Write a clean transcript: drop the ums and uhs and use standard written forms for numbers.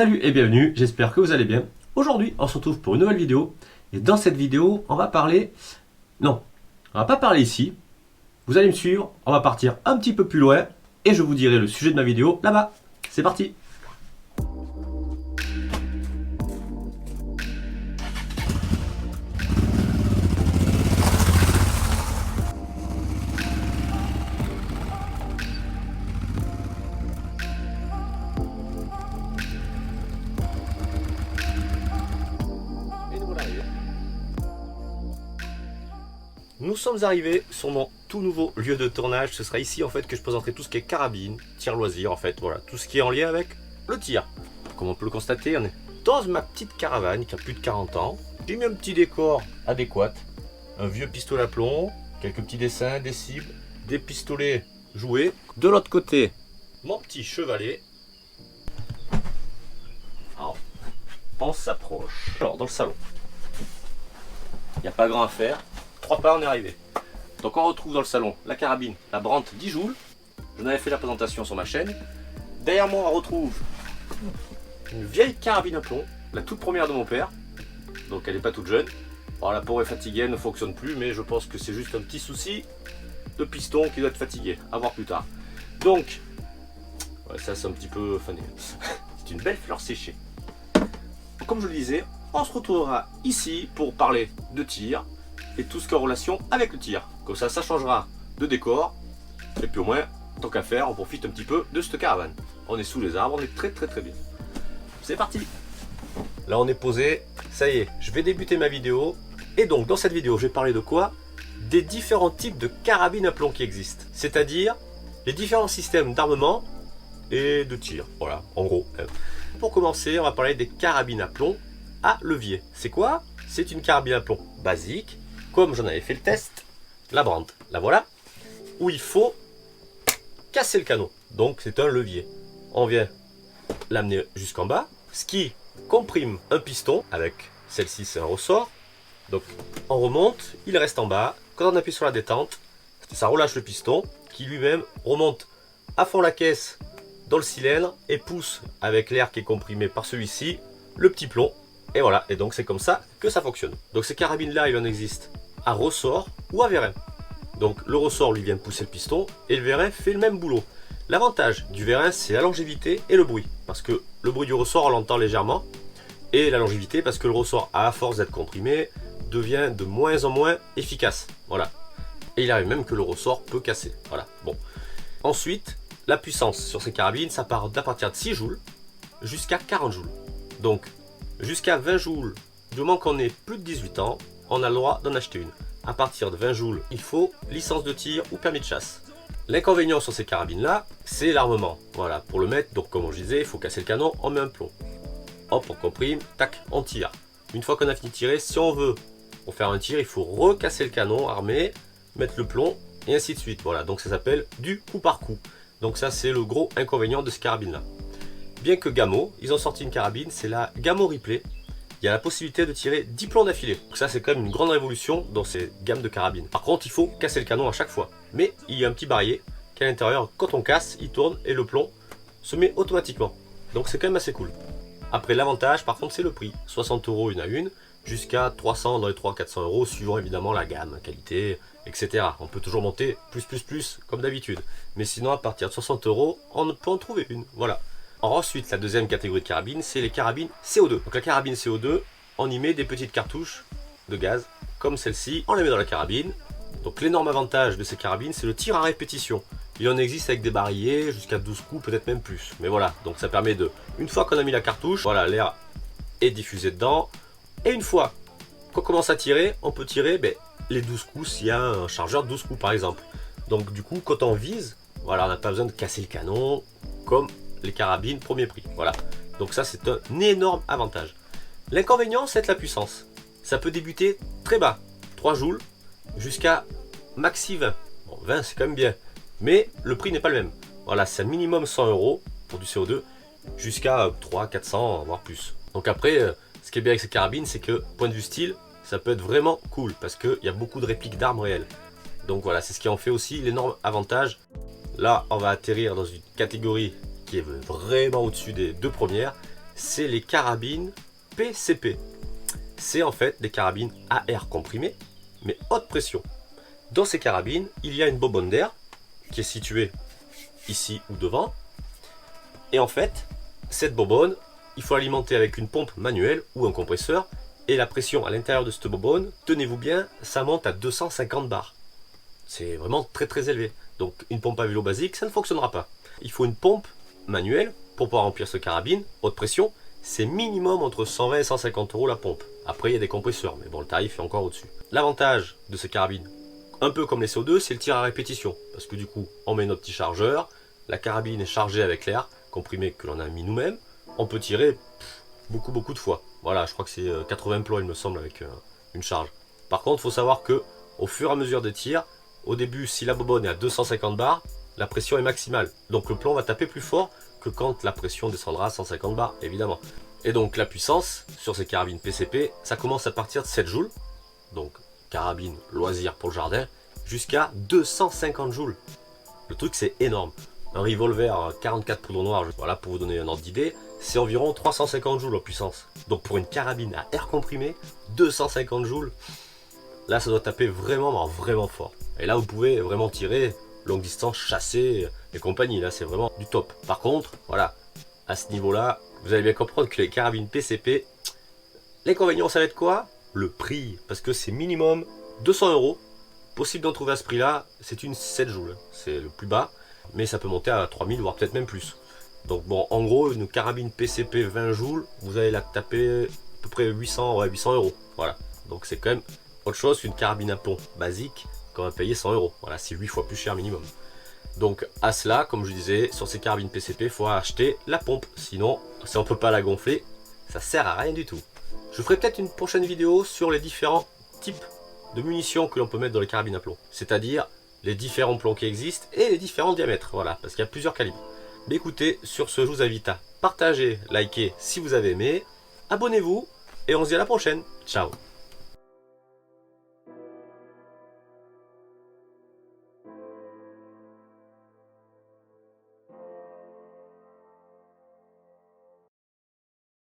Salut et bienvenue, j'espère que vous allez bien. Aujourd'hui, on se retrouve pour une nouvelle vidéo. Et dans cette vidéo, on va parler... Non, on va pas parler ici. Vous allez me suivre, on va partir un petit peu plus loin. Et je vous dirai le sujet de ma vidéo là-bas. C'est parti! Nous sommes arrivés sur mon tout nouveau lieu de tournage. Ce sera ici en fait que je présenterai tout ce qui est carabine, tir loisir en fait, voilà, tout ce qui est en lien avec le tir. Comme on peut le constater, on est dans ma petite caravane qui a plus de 40 ans. J'ai mis un petit décor adéquat, un vieux pistolet à plomb, quelques petits dessins, des cibles, des pistolets joués. De l'autre côté, mon petit chevalet. Alors, on s'approche. Alors dans le salon, il n'y a pas grand à faire. 3 pas, on est arrivé. Donc on retrouve dans le salon la carabine, la Brandt 10 joules. J'en avais fait la présentation sur ma chaîne. Derrière moi, on retrouve une vieille carabine à plomb, la toute première de mon père. Donc elle n'est pas toute jeune. Alors la peau est fatiguée, elle ne fonctionne plus, mais je pense que c'est juste un petit souci de piston qui doit être fatigué. À voir plus tard. Donc, ouais, ça c'est un petit peu fané. C'est une belle fleur séchée. Comme je le disais, on se retrouvera ici pour parler de tir et tout ce qui est en relation avec le tir. Comme ça, ça changera de décor. Et puis au moins, tant qu'à faire, on profite un petit peu de cette caravane. On est sous les arbres, on est très bien. C'est parti! Là on est posé, ça y est, je vais débuter ma vidéo. Et donc dans cette vidéo, je vais parler de quoi? Des différents types de carabines à plomb qui existent. C'est-à-dire les différents systèmes d'armement et de tir. Voilà, en gros. Pour commencer, on va parler des carabines à plomb à levier. C'est quoi? C'est une carabine à plomb basique, comme j'en avais fait le test, la Brandt, la voilà, où il faut casser le canon. Donc c'est un levier. On vient l'amener jusqu'en bas, ce qui comprime un piston. Avec celle-ci, c'est un ressort. Donc on remonte, il reste en bas. Quand on appuie sur la détente, ça relâche le piston qui lui-même remonte à fond la caisse dans le cylindre et pousse avec l'air qui est comprimé par celui-ci le petit plomb. Et voilà, et donc c'est comme ça que ça fonctionne. Donc ces carabines là, il en existe à ressort ou à vérin. Donc le ressort lui vient pousser le piston et le vérin fait le même boulot. L'avantage du vérin, c'est la longévité et le bruit, parce que le bruit du ressort on l'entend légèrement, et la longévité parce que le ressort, à force d'être comprimé, devient de moins en moins efficace. Voilà. Et il arrive même que le ressort peut casser. Voilà. Bon. Ensuite, la puissance sur ces carabines, ça part d'à partir de 6 joules jusqu'à 40 joules. Donc jusqu'à 20 joules, du moment qu'on ait plus de 18 ans, on a le droit d'en acheter une. À partir de 20 joules, il faut licence de tir ou permis de chasse. L'inconvénient sur ces carabines-là, c'est l'armement. Voilà, pour le mettre, donc comme je disais, il faut casser le canon, on met un plomb. Hop, on comprime, tac, on tire. Une fois qu'on a fini de tirer, si on veut, pour faire un tir, il faut recasser le canon, armer, mettre le plomb, et ainsi de suite. Voilà, donc ça s'appelle du coup par coup. Donc ça, c'est le gros inconvénient de ces carabines-là. Bien que Gamo, ils ont sorti une carabine, c'est la Gamo Replay. Il y a la possibilité de tirer 10 plombs d'affilée. Donc ça, c'est quand même une grande révolution dans ces gammes de carabines. Par contre, il faut casser le canon à chaque fois. Mais il y a un petit barillet qu'à l'intérieur, quand on casse, il tourne et le plomb se met automatiquement. Donc c'est quand même assez cool. Après, l'avantage, par contre, c'est le prix. 60 € une à une, jusqu'à 300 dans les 300-400 €, suivant évidemment la gamme, qualité, etc. On peut toujours monter plus, comme d'habitude. Mais sinon, à partir de 60 €, on peut en trouver une. Voilà. Ensuite, la deuxième catégorie de carabines, c'est les carabines CO2. Donc la carabine CO2, on y met des petites cartouches de gaz, comme celle-ci, on les met dans la carabine. Donc l'énorme avantage de ces carabines, c'est le tir à répétition. Il en existe avec des barillet jusqu'à 12 coups, peut-être même plus. Mais voilà, donc ça permet de, une fois qu'on a mis la cartouche, voilà, l'air est diffusé dedans. Et une fois qu'on commence à tirer, on peut tirer les 12 coups s'il y a un chargeur de 12 coups par exemple. Donc du coup, quand on vise, voilà, on n'a pas besoin de casser le canon, comme les carabines premier prix. Voilà, donc ça c'est un énorme avantage. L'inconvénient, c'est la puissance. Ça peut débuter très bas, 3 joules, jusqu'à maxi 20. Bon, 20 c'est quand même bien, mais le prix n'est pas le même. Voilà, c'est minimum 100 € pour du CO2, jusqu'à 300-400, voire plus. Donc après, ce qui est bien avec ces carabines, c'est que, point de vue style, ça peut être vraiment cool, parce qu'il y a beaucoup de répliques d'armes réelles. Donc voilà, c'est ce qui en fait aussi l'énorme avantage. Là, on va atterrir dans une catégorie qui est vraiment au-dessus des deux premières, c'est les carabines PCP. C'est en fait des carabines à air comprimé, mais haute pression. Dans ces carabines, il y a une bobonne d'air qui est située ici ou devant. Et en fait, cette bobonne, il faut l'alimenter avec une pompe manuelle ou un compresseur. Et la pression à l'intérieur de cette bobonne, tenez-vous bien, ça monte à 250 bars. C'est vraiment très très élevé. Donc une pompe à vélo basique, ça ne fonctionnera pas. Il faut une pompe manuelle pour pouvoir remplir ce carabine, haute pression. C'est minimum entre 120 et 150 € la pompe. Après il y a des compresseurs, mais bon le tarif est encore au-dessus. L'avantage de ces carabines, un peu comme les CO2, c'est le tir à répétition. Parce que du coup, on met notre petit chargeur, la carabine est chargée avec l'air comprimé que l'on a mis nous-mêmes. On peut tirer beaucoup de fois. Voilà, je crois que c'est 80 plots il me semble avec une charge. Par contre, il faut savoir que au fur et à mesure des tirs, au début, si la bobonne est à 250 bars, la pression est maximale. Donc le plomb va taper plus fort que quand la pression descendra à 150 bars, évidemment. Et donc la puissance sur ces carabines PCP, ça commence à partir de 7 joules, donc carabine loisir pour le jardin, jusqu'à 250 joules. Le truc c'est énorme. Un revolver 44 poudre noire, voilà pour vous donner un ordre d'idée, c'est environ 350 joules en puissance. Donc pour une carabine à air comprimé, 250 joules, là ça doit taper vraiment fort. Et là vous pouvez vraiment tirer longue distance, chasser et compagnie, là c'est vraiment du top. Par contre, voilà, à ce niveau-là, vous allez bien comprendre que les carabines PCP, l'inconvénient ça va être quoi? Le prix, parce que c'est minimum 200 €. Possible d'en trouver à ce prix-là, c'est une 7 joules, c'est le plus bas, mais ça peut monter à 3000 voire peut-être même plus. Donc bon, en gros, une carabine PCP 20 joules, vous allez la taper à peu près 800 €. Voilà, donc c'est quand même autre chose qu'une carabine à plomb basique qu'on va payer 100 €. Voilà, c'est 8 fois plus cher minimum. Donc à cela, comme je disais, sur ces carabines PCP, il faut acheter la pompe. Sinon, si on ne peut pas la gonfler, ça sert à rien du tout. Je ferai peut-être une prochaine vidéo sur les différents types de munitions que l'on peut mettre dans les carabines à plomb. C'est-à-dire les différents plombs qui existent et les différents diamètres. Voilà, parce qu'il y a plusieurs calibres. Mais écoutez, sur ce, je vous invite à partager, liker si vous avez aimé. Abonnez-vous et on se dit à la prochaine. Ciao.